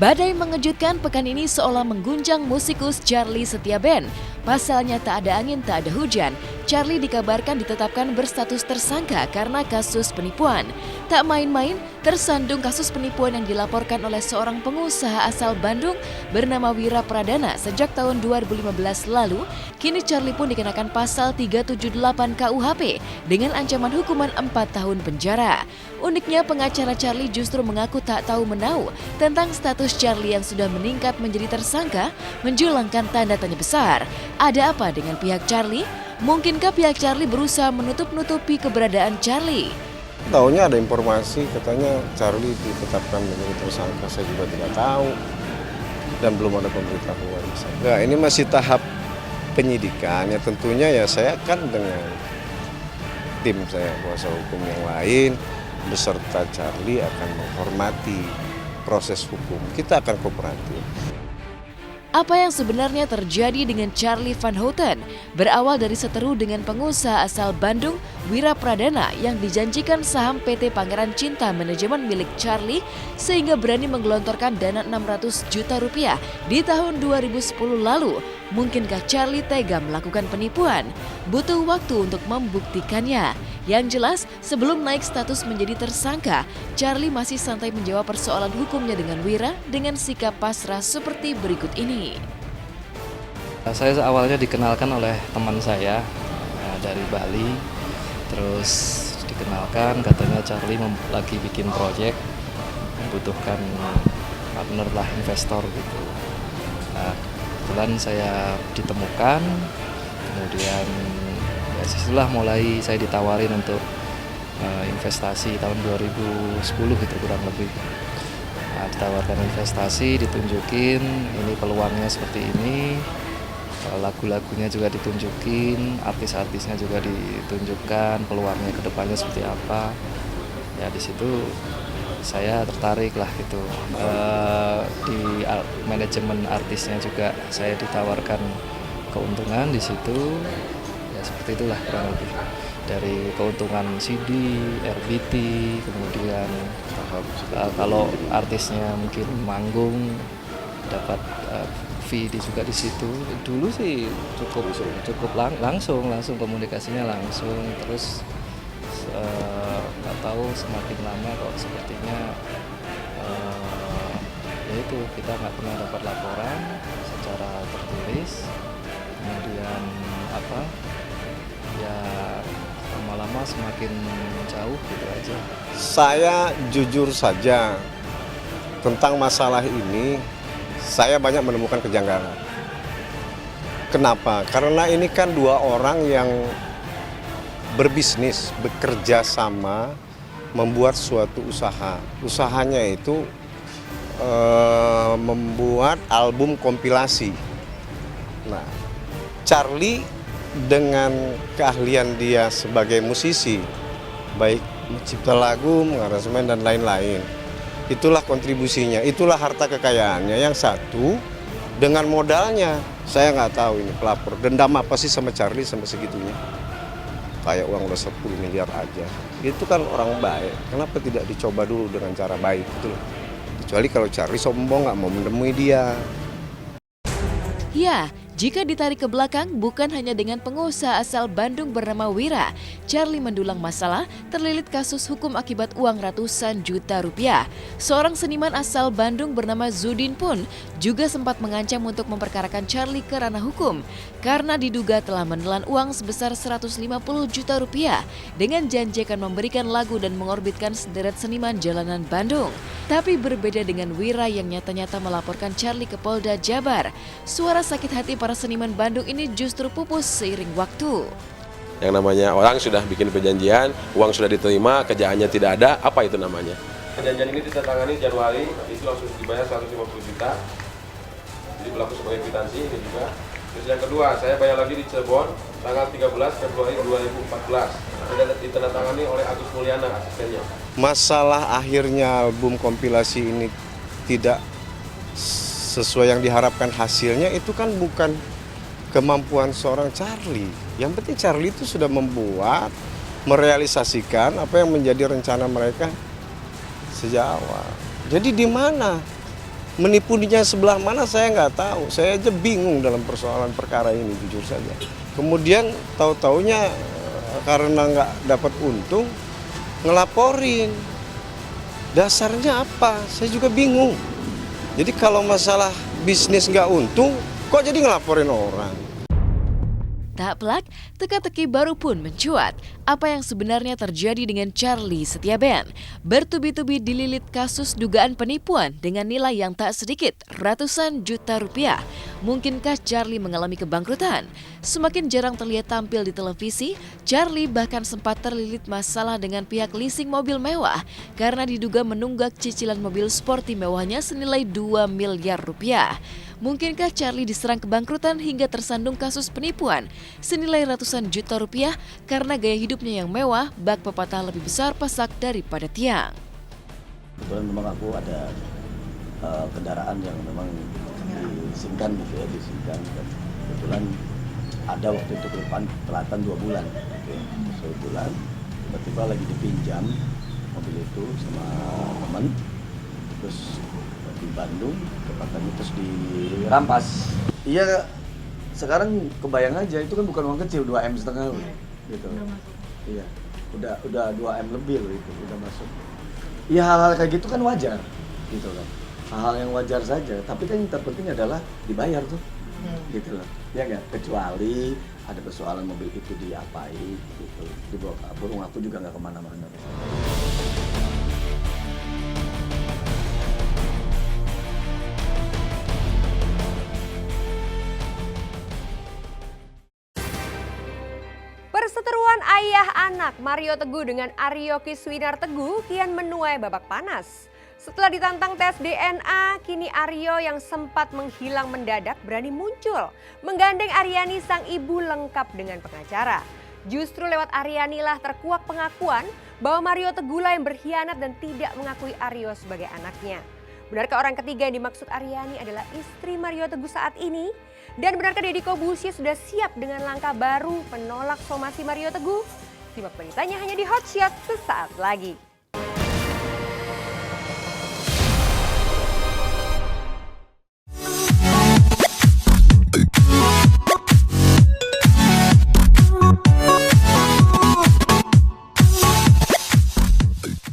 Badai mengejutkan pekan ini seolah mengguncang musikus Charly Setia Band. Pasalnya tak ada angin, tak ada hujan. Charly dikabarkan ditetapkan berstatus tersangka karena kasus penipuan. Tak main-main, tersandung kasus penipuan yang dilaporkan oleh seorang pengusaha asal Bandung bernama Wira Pradana sejak tahun 2015 lalu. Kini Charly pun dikenakan pasal 378 KUHP dengan ancaman hukuman 4 tahun penjara. Uniknya pengacara Charly justru mengaku tak tahu menau tentang status Charly yang sudah meningkat menjadi tersangka, menjulangkan tanda tanya besar. Ada apa dengan pihak Charly? Mungkinkah pihak Charly berusaha menutup-nutupi keberadaan Charly? Tahunya ada informasi katanya Charly ditetapkan menjadi tersangka, saya juga tidak tahu dan belum ada pemberitahuan. Nah, ini masih tahap penyidikan ya, tentunya ya saya kan dengan tim saya kuasa hukum yang lain beserta Charly akan menghormati proses hukum. Kita akan kooperatif. Apa yang sebenarnya terjadi dengan Charly Van Houten? Berawal dari seteru dengan pengusaha asal Bandung, Wira Pradana, yang dijanjikan saham PT Pangeran Cinta Manajemen milik Charly sehingga berani menggelontorkan dana 600 juta rupiah di tahun 2010 lalu. Mungkinkah Charly tega melakukan penipuan? Butuh waktu untuk membuktikannya. Yang jelas, sebelum naik status menjadi tersangka, Charly masih santai menjawab persoalan hukumnya dengan Wira dengan sikap pasrah seperti berikut ini. Saya awalnya dikenalkan oleh teman saya dari Bali, terus dikenalkan katanya Charly lagi bikin proyek, membutuhkan partner lah, investor gitu. Nah, kebetulan saya ditemukan, kemudian ya disitulah mulai saya ditawarin untuk investasi tahun 2010 gitu kurang lebih. Nah, ditawarkan investasi, ditunjukin ini peluangnya seperti ini, lagu-lagunya juga ditunjukin, artis-artisnya juga ditunjukkan, peluangnya ke depannya seperti apa. Ya di situ saya tertarik lah gitu. Di manajemen artisnya juga saya ditawarkan keuntungan di situ. Ya seperti itulah kurang lebih. Dari keuntungan CD, RBT, kemudian kalau artisnya mungkin manggung dapat fee juga di situ. Dulu sih cukup langsung komunikasinya langsung, terus nggak tahu semakin lama kok sepertinya ya itu kita nggak pernah dapat laporan secara tertulis, kemudian ya lama-lama semakin jauh gitu aja. Saya jujur saja tentang masalah ini, saya banyak menemukan kejanggalan. Kenapa? Karena ini kan dua orang yang berbisnis, bekerja sama, membuat suatu usaha. Usahanya itu membuat album kompilasi. Nah, Charly dengan keahlian dia sebagai musisi, baik mencipta lagu, mengaransemen dan lain-lain, itulah kontribusinya, itulah harta kekayaannya. Yang satu dengan modalnya, saya nggak tahu ini pelapor dendam apa sih sama Charly sampai segitunya. Kayak uang udah 10 miliar aja. Itu kan orang baik. Kenapa tidak dicoba dulu dengan cara baik gitu loh. Kecuali kalau Charly sombong nggak mau menemui dia. Ya, jika ditarik ke belakang, bukan hanya dengan pengusaha asal Bandung bernama Wira, Charly mendulang masalah terlilit kasus hukum akibat uang ratusan juta rupiah. Seorang seniman asal Bandung bernama Zudin pun juga sempat mengancam untuk memperkarakan Charly ke ranah hukum karena diduga telah menelan uang sebesar 150 juta rupiah dengan janji akan memberikan lagu dan mengorbitkan sederet seniman jalanan Bandung. Tapi berbeda dengan Wira yang nyata-nyata melaporkan Charly ke Polda Jabar, suara sakit hati para seniman Bandung ini justru pupus seiring waktu. Yang namanya orang sudah bikin perjanjian, uang sudah diterima, kerjaannya tidak ada, apa itu namanya? Perjanjian ini ditandatangani Januari, itu langsung dibayar 150 juta, jadi berlaku sebagai kwitansi ini juga. Terus yang kedua, saya bayar lagi di Cirebon, tanggal 13 Februari 2014, sudah ditandatangani oleh Agus Mulyana, asistennya. Masalah akhirnya album kompilasi ini tidak sesuai yang diharapkan hasilnya, itu kan bukan kemampuan seorang Charly. Yang penting Charly itu sudah membuat, merealisasikan apa yang menjadi rencana mereka sejak awal. Jadi di mana Menipunya sebelah mana saya nggak tahu. Saya aja bingung dalam persoalan perkara ini, jujur saja. Kemudian tahu-taunya karena nggak dapat untung, ngelaporin. Dasarnya apa? Saya juga bingung. Jadi kalau masalah bisnis nggak untung, kok jadi ngelaporin orang? Tak pelak, teka-teki baru pun mencuat. Apa yang sebenarnya terjadi dengan Charly Setiaben? Bertubi-tubi dililit kasus dugaan penipuan dengan nilai yang tak sedikit, ratusan juta rupiah. Mungkinkah Charly mengalami kebangkrutan? Semakin jarang terlihat tampil di televisi, Charly bahkan sempat terlilit masalah dengan pihak leasing mobil mewah karena diduga menunggak cicilan mobil sporty mewahnya senilai 2 miliar rupiah. Mungkinkah Charly diserang kebangkrutan hingga tersandung kasus penipuan senilai ratusan juta rupiah karena gaya hidupnya yang mewah, bak pepatah lebih besar pasak daripada tiang. Kebetulan memang aku ada kendaraan yang memang disingkan gitu ya, disingkan. Dan kebetulan ada waktu itu ke depan telatan 2 bulan. Oke, 2 bulan, tiba-tiba lagi dipinjam mobil itu sama teman, terus di Bandung, tepatnya terus dirampas. Iya, sekarang kebayang aja itu kan bukan uang kecil, 2,5 M gitu. Iya, udah 2 M lebih loh itu, udah masuk. Iya, hal-hal kayak gitu kan wajar, gitu kan. Hal-hal yang wajar saja, tapi kan yang terpenting adalah dibayar tuh, gitu loh. Ya nggak, kecuali ada persoalan mobil itu diapain, gitu, dibawa kabur, aku juga nggak kemana-mana. Perseteruan ayah anak Mario Teguh dengan Aryo Kiswinar Teguh kian menuai babak panas. Setelah ditantang tes DNA, kini Aryo yang sempat menghilang mendadak berani muncul. Menggandeng Aryani sang ibu lengkap dengan pengacara. Justru lewat Aryani lah terkuak pengakuan bahwa Mario Teguh lah yang berkhianat dan tidak mengakui Aryo sebagai anaknya. Benarkah orang ketiga yang dimaksud Aryani adalah istri Mario Teguh saat ini? Dan benarkah Deddy Corbuzier sudah siap dengan langkah baru menolak somasi Mario Teguh? Simak beritanya hanya di Hot Shot sesaat lagi.